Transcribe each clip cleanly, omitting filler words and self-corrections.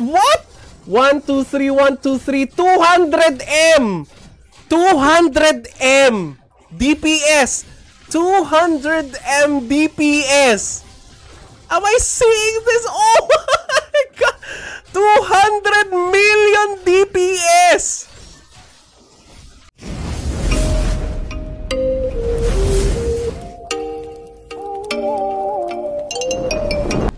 What? 1, 2, 3, 1, 2, 3, 200M! 200M DPS! 200M DPS! Am I seeing this? Oh my god! 200 million DPS!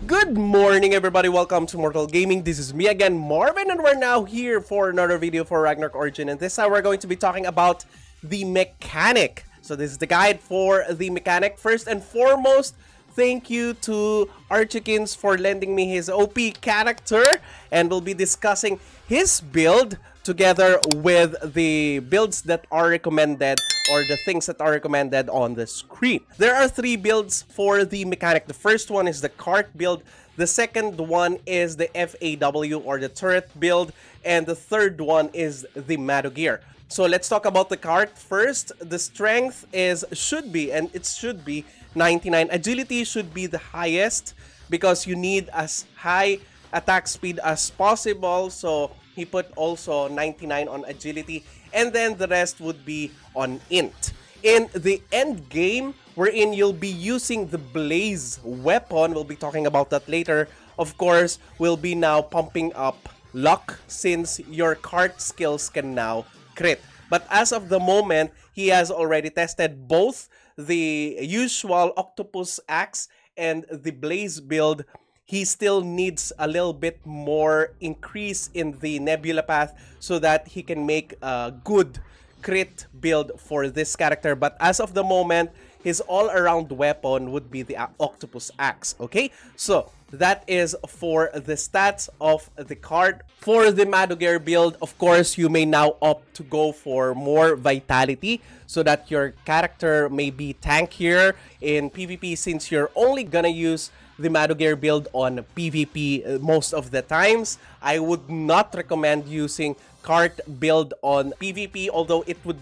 Good morning, everybody. Welcome to Mortal Gaming. This is me again, Marvin, and we're now here for another video for Ragnarok Origin. And this time we're going to be talking about the mechanic. So this is the guide for the mechanic. First and foremost, thank you to Archikins for lending me his OP character, and we'll be discussing his build together with the builds that are recommended or the things that are recommended on the screen. There are 3 builds for the mechanic. The first one is the cart build, the second one is the FAW or the turret build, and the third one is the Madogear. So let's talk about the cart first. The strength should be 99. Agility should be the highest because you need as high attack speed as possible. So he put also 99 on agility, and then the rest would be on int. In the end game, wherein you'll be using the blaze weapon, we'll be talking about that later. Of course, we'll be now pumping up luck since your cart skills can now crit. But as of the moment, he has already tested both the usual octopus axe and the blaze build. He still needs a little bit more increase in the nebula path so that he can make a good crit build for this character. But as of the moment, his all-around weapon would be the octopus axe. Okay, so that is for the stats of the card. For the Madogear build, of course, you may now opt to go for more vitality so that your character may be tankier in PvP, since you're only gonna use the Madogear build on PvP most of the times. I would not recommend using cart build on PvP, although it would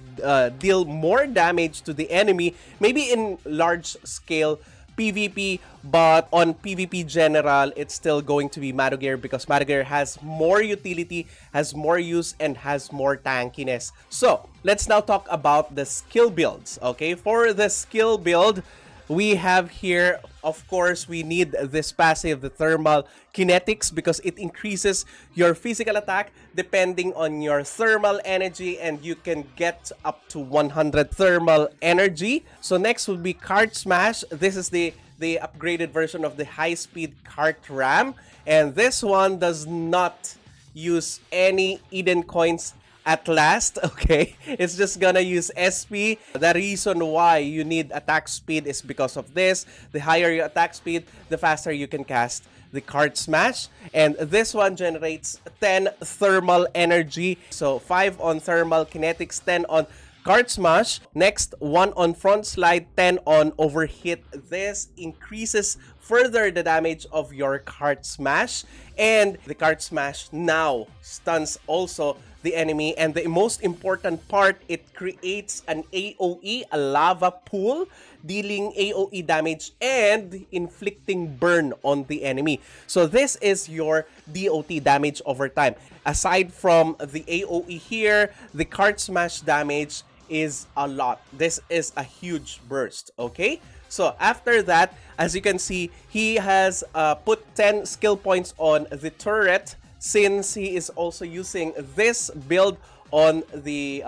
deal more damage to the enemy, maybe in large scale PvP, but on PvP general, it's still going to be Madogear because Madogear has more utility, has more use, and has more tankiness. So let's now talk about the skill builds. Okay, for the skill build, we have here, of course, we need this passive, the thermal kinetics, because it increases your physical attack depending on your thermal energy, and you can get up to 100 thermal energy. So next would be Cart Smash. This is the upgraded version of the high-speed cart ram, and this one does not use any Eden coins at last. Okay, it's just gonna use SP. The reason why you need attack speed is because of this. The higher your attack speed, the faster you can cast the Cart Smash, and this one generates 10 thermal energy. So 5 on thermal kinetics, 10 on Cart Smash. Next, 1 on front slide, 10 on overhit. This increases further the damage of your Cart Smash, and the Cart Smash now stuns also the enemy. And the most important part, it creates an AoE, a lava pool, dealing AoE damage and inflicting burn on the enemy. So this is your DOT damage over time. Aside from the AoE here, the Cart Smash damage is a lot. This is a huge burst. Okay, so after that, as you can see, he has put 10 skill points on the turret, since he is also using this build on the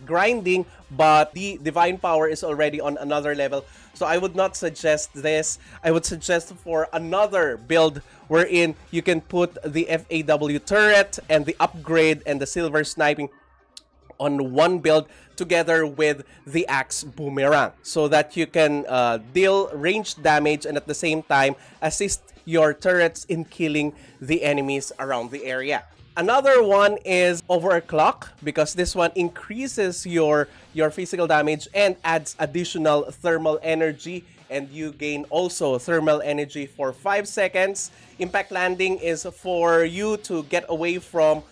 grinding, but the divine power is already on another level. So I would not suggest this. I would suggest for another build wherein you can put the FAW turret and the upgrade and the silver sniping on one build together with the axe boomerang, so that you can deal ranged damage and at the same time assist your turrets in killing the enemies around the area. Another one is overclock, because this one increases your physical damage and adds additional thermal energy, and you gain also thermal energy for 5 seconds. Impact landing is for you to get away from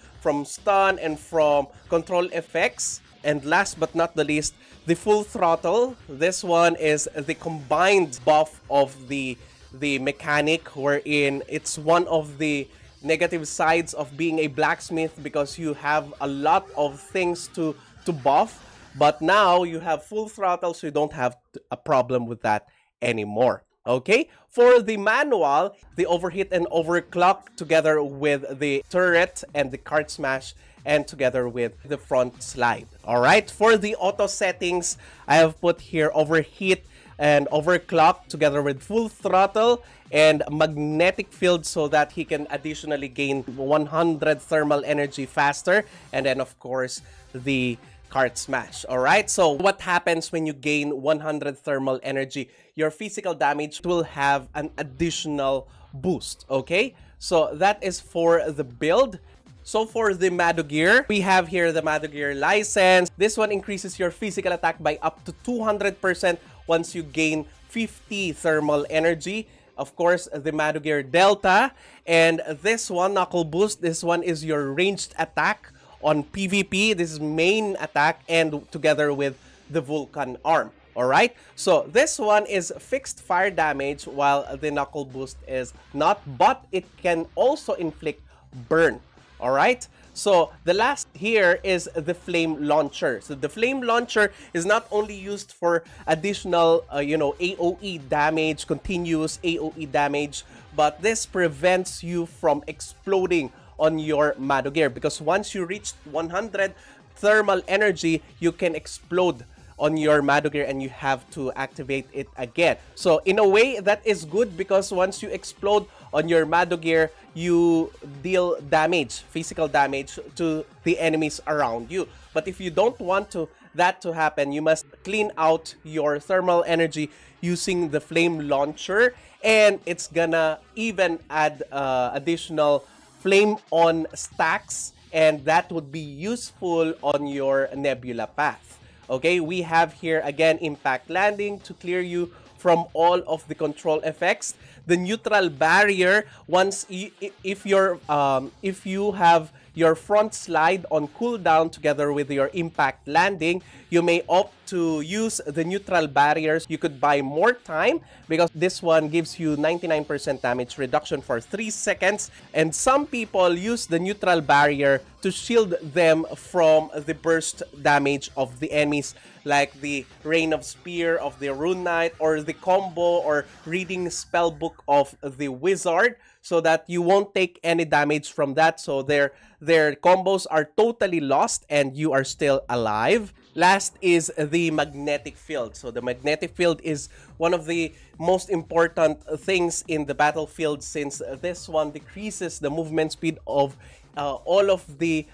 stun and from control effects. And last but not the least, the full throttle. This one is the combined buff of the mechanic, wherein it's one of the negative sides of being a blacksmith because you have a lot of things to buff. But now you have full throttle, so you don't have a problem with that anymore. Okay, for the manual, the overheat and overclock together with the turret and the cart smash and together with the front slide. All right, for the auto settings, I have put here overheat and overclock together with full throttle and magnetic field so that he can additionally gain 100 thermal energy faster, and then of course the cart smash. All right, so what happens when you gain 100 thermal energy? Your physical damage will have an additional boost. Okay, so that is for the build. So for the Madogear, we have here the Madogear license. This one increases your physical attack by up to 200% once you gain 50 thermal energy. Of course, the Madogear Delta, and this one, Knuckle Boost, this one is your ranged attack on PvP. This is main attack and together with the Vulcan arm. Alright, so this one is fixed fire damage while the Knuckle Boost is not, but it can also inflict burn. Alright, so the last here is the Flame Launcher. So the Flame Launcher is not only used for additional, AoE damage, continuous AoE damage, but this prevents you from exploding on your Madogear, because once you reach 100 thermal energy, you can explode on your Madogear and you have to activate it again. So in a way, that is good because once you explode on your Madogear, you deal damage, physical damage to the enemies around you. But if you don't want that to happen, you must clean out your thermal energy using the Flame Launcher, and it's gonna even add additional flame on stacks, and that would be useful on your Nebula path. Okay, we have here again Impact Landing to clear you from all of the control effects. The Neutral Barrier, if you have your front slide on cooldown together with your Impact Landing, you may opt to use the Neutral Barriers. You could buy more time because this one gives you 99% damage reduction for 3 seconds. And some people use the Neutral Barrier to shield them from the burst damage of the enemies, like the Rain of Spear of the Rune Knight, or the combo or reading spellbook of the Wizard, so that you won't take any damage from that. So their combos are totally lost and you are still alive. Last is the Magnetic Field. So the Magnetic Field is one of the most important things in the battlefield, since this one decreases the movement speed of all of the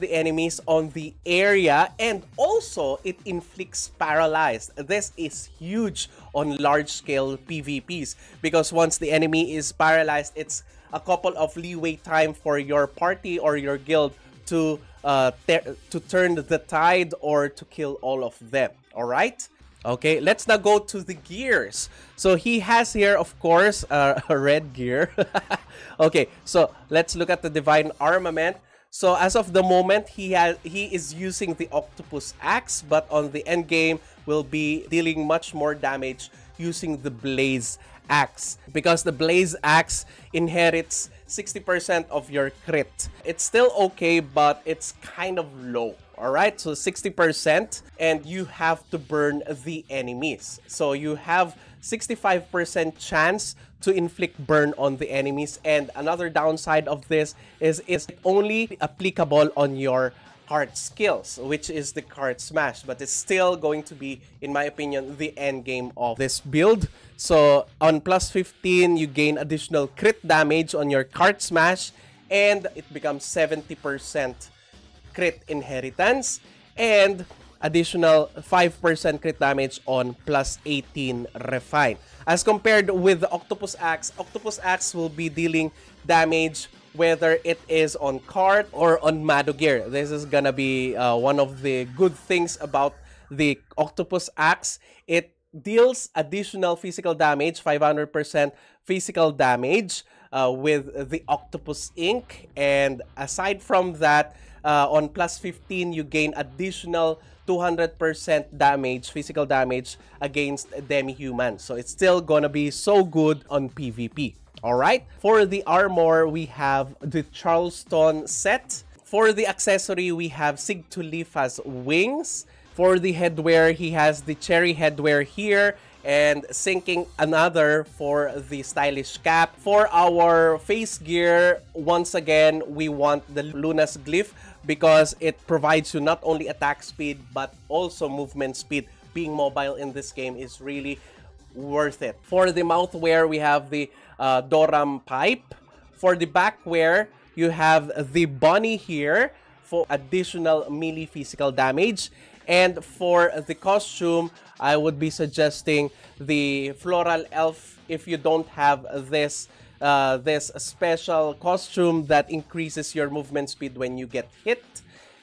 enemies on the area, and also it inflicts paralyzed. This is huge on large-scale PvPs because once the enemy is paralyzed, it's a couple of leeway time for your party or your guild to turn the tide or to kill all of them. All right. Okay, let's now go to the gears. So he has here, of course, a red gear. Okay, so let's look at the Divine Armament. So as of the moment, he is using the Octopus Axe, but on the end game will be dealing much more damage using the Blaze Axe, because the Blaze Axe inherits 60% of your crit. It's still okay, but it's kind of low. Alright, so 60%, and you have to burn the enemies. So you have 65% chance to inflict burn on the enemies. And another downside of this is it's only applicable on your cart skills, which is the cart smash. But it's still going to be, in my opinion, the end game of this build. So on plus 15, you gain additional crit damage on your cart smash, and it becomes 70% crit inheritance, and additional 5% crit damage on plus 18 refine. As compared with the Octopus Axe will be dealing damage whether it is on cart or on Madogear. This is gonna be one of the good things about the Octopus Axe. It deals additional physical damage, 500% physical damage with the Octopus Ink, and aside from that, on plus 15, you gain additional 200% damage, physical damage against demi-humans. So it's still gonna be so good on PvP. Alright, for the armor, we have the Charleston set. For the accessory, we have Sig to Leaf has wings. For the headwear, he has the cherry headwear here, and sinking another for the stylish cap. For our face gear, once again, we want the Luna's Glyph because it provides you not only attack speed but also movement speed. Being mobile in this game is really worth it. For the mouthwear, we have the Doram pipe. For the backwear, you have the bunny here for additional melee physical damage. And for the costume, I would be suggesting the Floral Elf if you don't have this this special costume that increases your movement speed when you get hit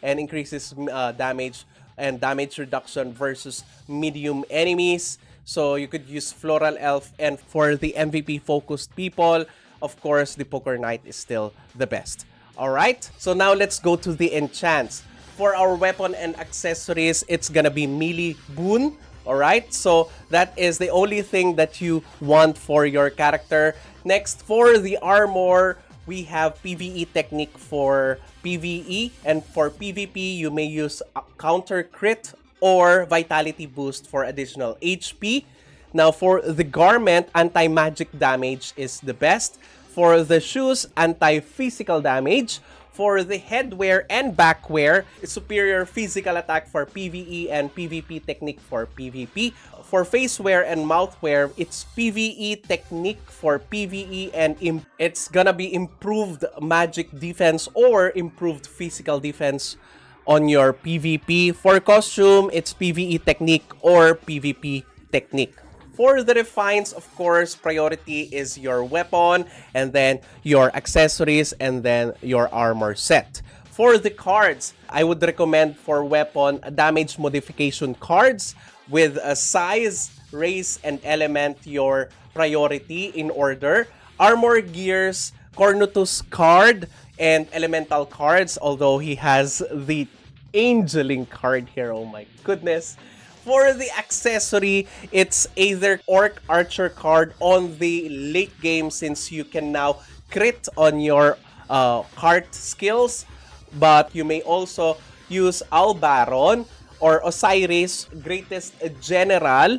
and increases damage and damage reduction versus medium enemies. So you could use Floral Elf, and for the MVP focused people, of course, the Poker Knight is still the best. Alright, so now let's go to the enchants. For our weapon and accessories, it's gonna be melee boon. Alright, so that is the only thing that you want for your character. Next, for the armor, we have PvE technique for PvE, and for PvP, you may use counter crit or vitality boost for additional HP. Now, for the garment, anti-magic damage is the best. For the shoes, anti-physical damage. For the headwear and backwear, superior physical attack for PvE and PvP technique for PvP. For facewear and mouthwear, it's PvE technique for PvE, and it's gonna be improved magic defense or improved physical defense on your PvP. For costume, it's PvE technique or PvP technique. For the refines, of course, priority is your weapon, and then your accessories, and then your armor set. For the cards, I would recommend for weapon damage modification cards with a size, race, and element your priority in order. Armor gears, Cornutus card, and elemental cards, although he has the Angeling card here. Oh my goodness. For the accessory, it's either Orc Archer card on the late game, since you can now crit on your cart skills. But you may also use Albaron or Osiris, Greatest General,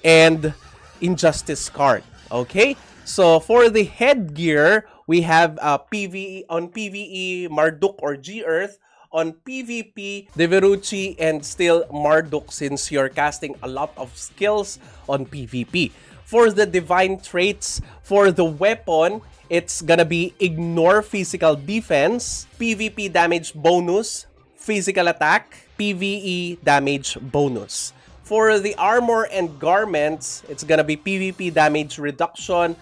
and Injustice card. Okay? So for the headgear, we have PvE on PvE, Marduk or G-Earth. On PvP, Deverucci, and still Marduk, since you're casting a lot of skills on PvP. For the divine traits, for the weapon, it's gonna be ignore physical defense, PvP damage bonus, physical attack, PvE damage bonus. For the armor and garments, it's gonna be PvP damage reduction,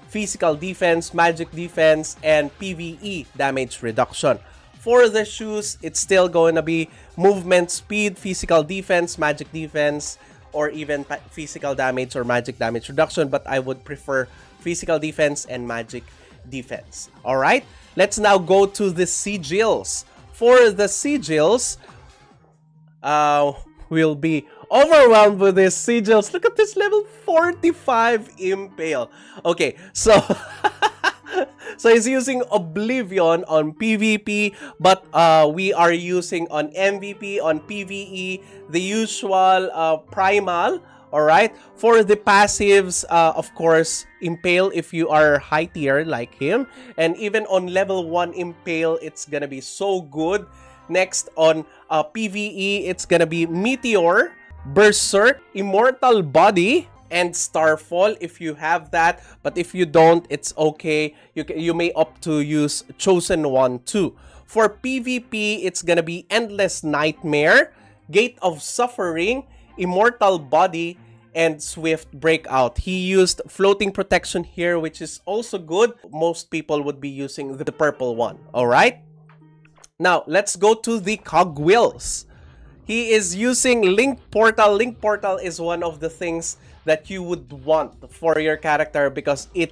physical defense, magic defense, and PvE damage reduction. For the shoes, it's still going to be movement speed, physical defense, magic defense, or even physical damage or magic damage reduction. But I would prefer physical defense and magic defense. Alright, let's now go to the sigils. For the sigils, we'll be overwhelmed with these sigils. Look at this level 45 Impale. Okay, so... So he's using Oblivion on PvP, but we are using on MVP, on PvE, the usual Primal, alright? For the passives, of course, Impale if you are high tier like him. And even on level 1 Impale, it's gonna be so good. Next, on PvE, it's gonna be Meteor, Berserk, Immortal Body, and Starfall if you have that. But if you don't, it's okay. You may opt to use Chosen One too. For PvP, it's gonna be Endless Nightmare, Gate of Suffering, Immortal Body, and Swift Breakout. He used Floating Protection here, which is also good. Most people would be using the purple one. Alright? Now, let's go to the cogwheels. He is using Link Portal. Link Portal is one of the things that you would want for your character because it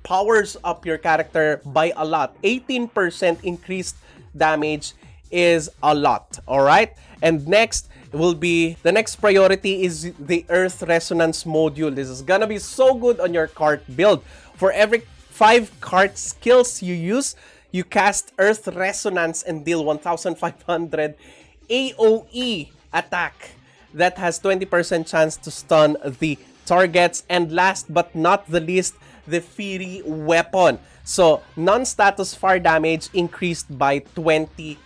powers up your character by a lot. 18% increased damage is a lot, alright? And next will be, the next priority is the Earth Resonance module. This is gonna be so good on your cart build. For every 5 card skills you use, you cast Earth Resonance and deal 1,500 AoE attack. That has 20% chance to stun the targets. And last but not the least, the Fury Weapon. So, non-status fire damage increased by 20%.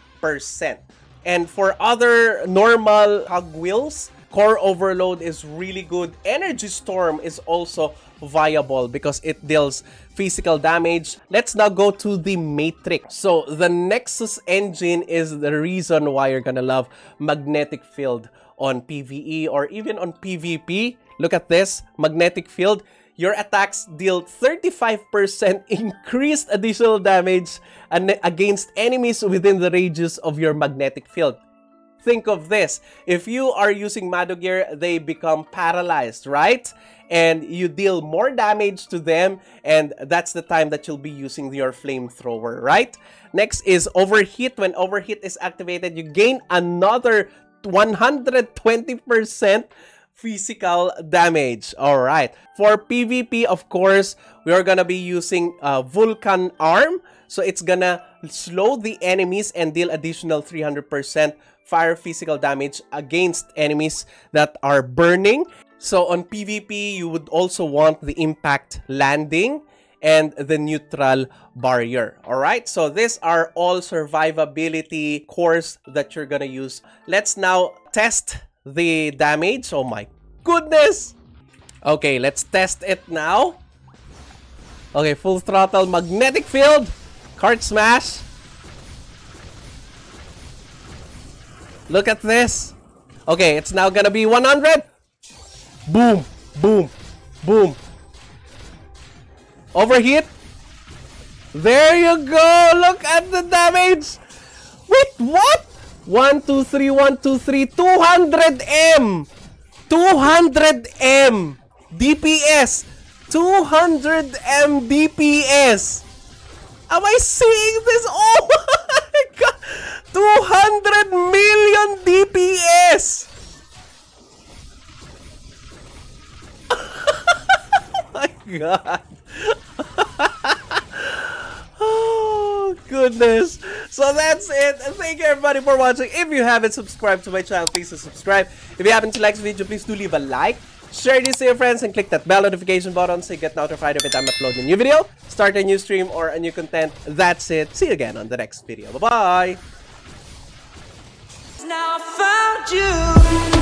And for other normal cogwheels, Core Overload is really good. Energy Storm is also viable because it deals physical damage. Let's now go to the Matrix. So the Nexus engine is the reason why you're gonna love Magnetic Field on PvE or even on PvP. Look at this, Magnetic Field. Your attacks deal 35% increased additional damage against enemies within the radius of your magnetic field. Think of this. If you are using Madogear, they become paralyzed, right? And you deal more damage to them, and that's the time that you'll be using your flamethrower, right? Next is Overheat. When Overheat is activated, you gain another 120% physical damage. All right. For PvP, of course, we are gonna be using Vulcan Arm. So it's gonna slow the enemies and deal additional 300% fire physical damage against enemies that are burning. So on PvP, you would also want the Impact Landing and the Neutral Barrier. All right. So these are all survivability cores that you're gonna use. Let's now test the damage. Oh my goodness. Okay, let's test it now. Okay, full throttle magnetic field. Card smash. Look at this. Okay, it's now gonna be 100. Boom, boom, boom. Overheat. There you go. Look at the damage. Wait, what? 1, 2, 3, 1, 2, 3, 200 M! 200 M! DPS! 200 M DPS! Am I seeing this? Oh my god! 200 million DPS! Oh my god! Oh, goodness. So that's it. Thank you everybody for watching. If you haven't subscribed to my channel, please subscribe. If you happen to like this video, please do leave a like. Share this to your friends and click that bell notification button so you get notified every time I upload a new video, start a new stream, or a new content. That's it. See you again on the next video. Bye-bye. Now I found you.